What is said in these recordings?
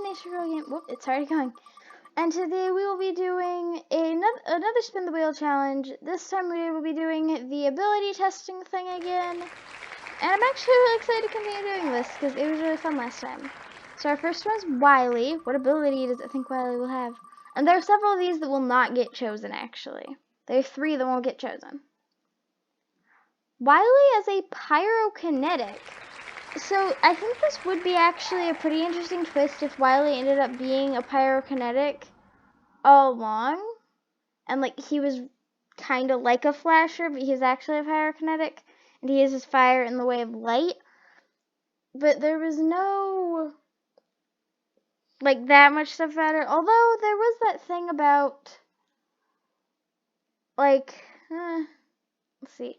Nature Girl game. Whoop, it's already going. And today we will be doing another spin the wheel challenge. This time we will be doing the ability testing thing again. And I'm actually really excited to continue doing this because it was really fun last time. So our first one is Wiley. What ability does it think Wiley will have? And there are several of these that will not get chosen actually. There are 3 that won't get chosen. Wiley as a pyrokinetic. So I think this would be actually a pretty interesting twist if Wiley ended up being a pyrokinetic all along. And like he was kind of like a flasher, but he's actually a pyrokinetic. And he uses fire in the way of light. But there was no like that much stuff about it. Although there was that thing about like, let's see.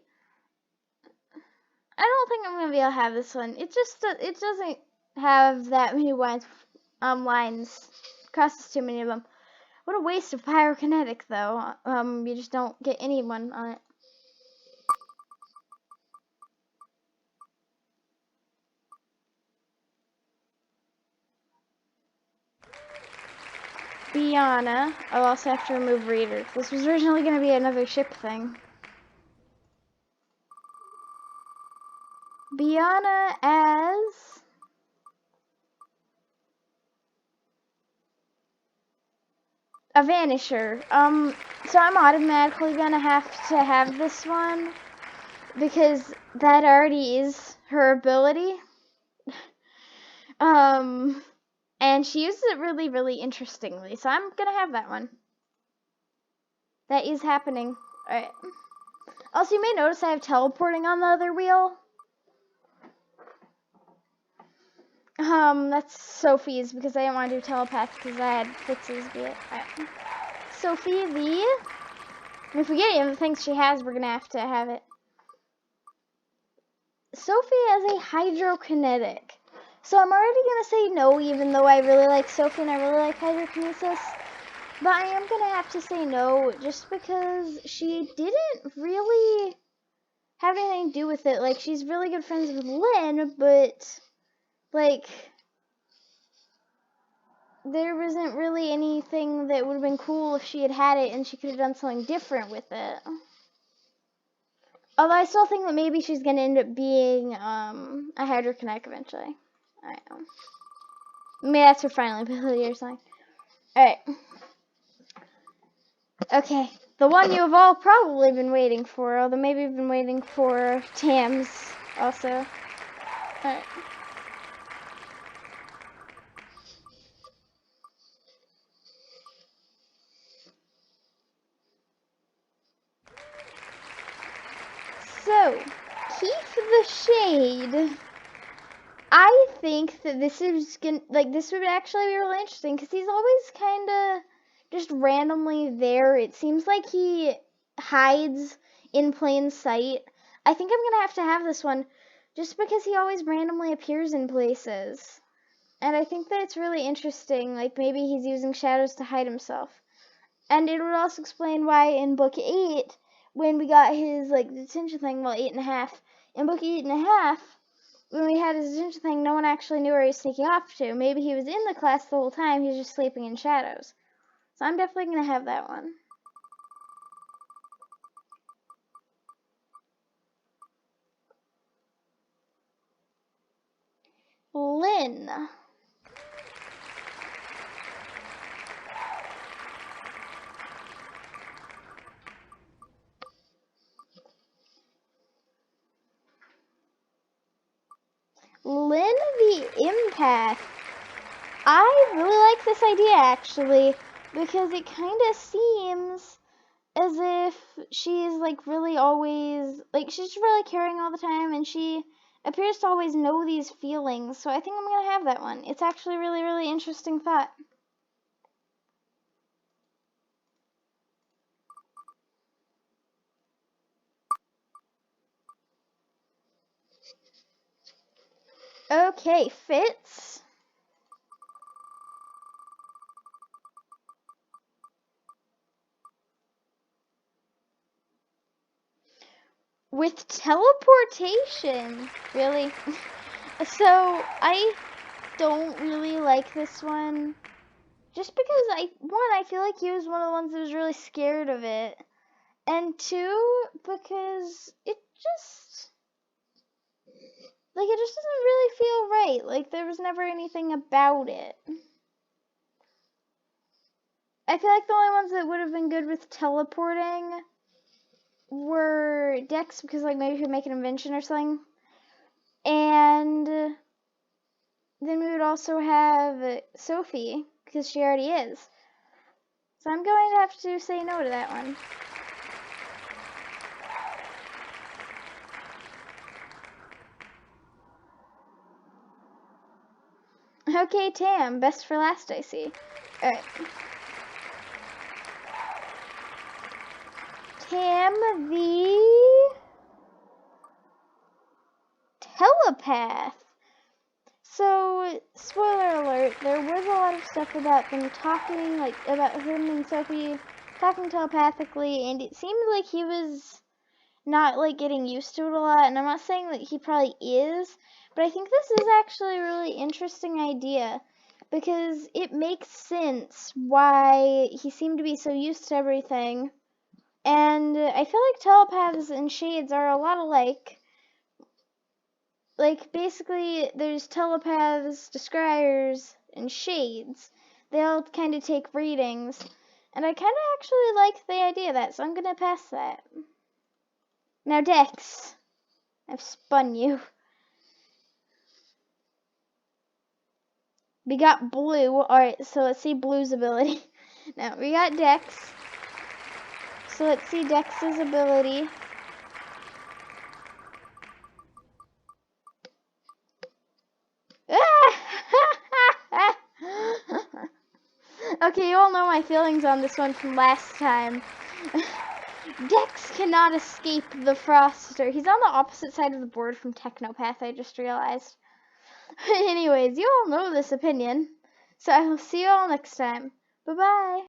I don't think I'm gonna be able to have this one. It doesn't have that many lines. Costs too many of them. What a waste of pyrokinetic, though. You just don't get anyone on it. Biana. I'll also have to remove Reader. This was originally going to be another ship thing. Biana as a Vanisher. So I'm automatically going to have this one because that already is her ability. And she uses it really, really interestingly. So I'm going to have that one. That is happening. Alright. Also, you may notice I have teleporting on the other wheel. That's Sophie's because I didn't want to do telepath because I had Fitz's be it. Alright. Sophie, if we get any of the things she has, we're going to have it. Sophie as a hydrokinetic. So I'm already going to say no, even though I really like Sophie and I really like hydrokinesis. But I am going to have to say no just because she didn't really have anything to do with it. Like, she's really good friends with Lynn, but, like, there wasn't really anything that would have been cool if she had it and she could have done something different with it. Although I still think that maybe she's going to end up being a hydrokinetic eventually. I don't know. Maybe that's her final ability or something. Alright. Okay. The one you have all probably been waiting for, although maybe you've been waiting for Tam's also. Alright. So, Keith the Shade. I think that this would actually be really interesting because he's always kind of just randomly there. It seems like he hides in plain sight. I think I'm gonna have to have this one just because he always randomly appears in places. And I think that it's really interesting. Like maybe he's using shadows to hide himself. And it would also explain why in book 8, when we got his detention thing, well 8.5, in book 8.5. When we had his detention thing, no one actually knew where he was sneaking off to. Maybe he was in the class the whole time, he was just sleeping in shadows. So I'm definitely going to have that one. Lynn. Lynn the Empath. I really like this idea actually because it kind of seems as if she's really always she's really caring all the time and she appears to always know these feelings. So I think I'm going to have that one. It's actually a really, really interesting thought. Okay, Fitz. With teleportation, really? So, I don't really like this one. Just because I feel like he was one of the ones that was really scared of it. And two, because it just doesn't really feel right. Like, there was never anything about it. I feel like the only ones that would have been good with teleporting were Dex, because, like, maybe he would make an invention or something. And then we would also have Sophie, because she already is. So I'm going to have to say no to that one. Okay, Tam, best for last, I see. Alright. Tam, the telepath. So, spoiler alert, there was a lot of stuff about them talking, like, about him and Sophie talking telepathically, and it seemed like he was not, like, getting used to it a lot, and I'm not saying that he probably is, but I think this is actually a really interesting idea, because it makes sense why he seemed to be so used to everything, and I feel like telepaths and shades are a lot alike. Like, basically, there's telepaths, scryers, and shades. They all kind of take readings. And I kind of actually like the idea of that, so I'm going to pass that. Now, Dex, I've spun you. We got Blue. Alright, so let's see Blue's ability. Now, we got Dex. So let's see Dex's ability. Okay, you all know my feelings on this one from last time. Dex cannot escape the Froster. He's on the opposite side of the board from Technopath, I just realized. Anyways, you all know this opinion. So I will see you all next time. Bye-bye.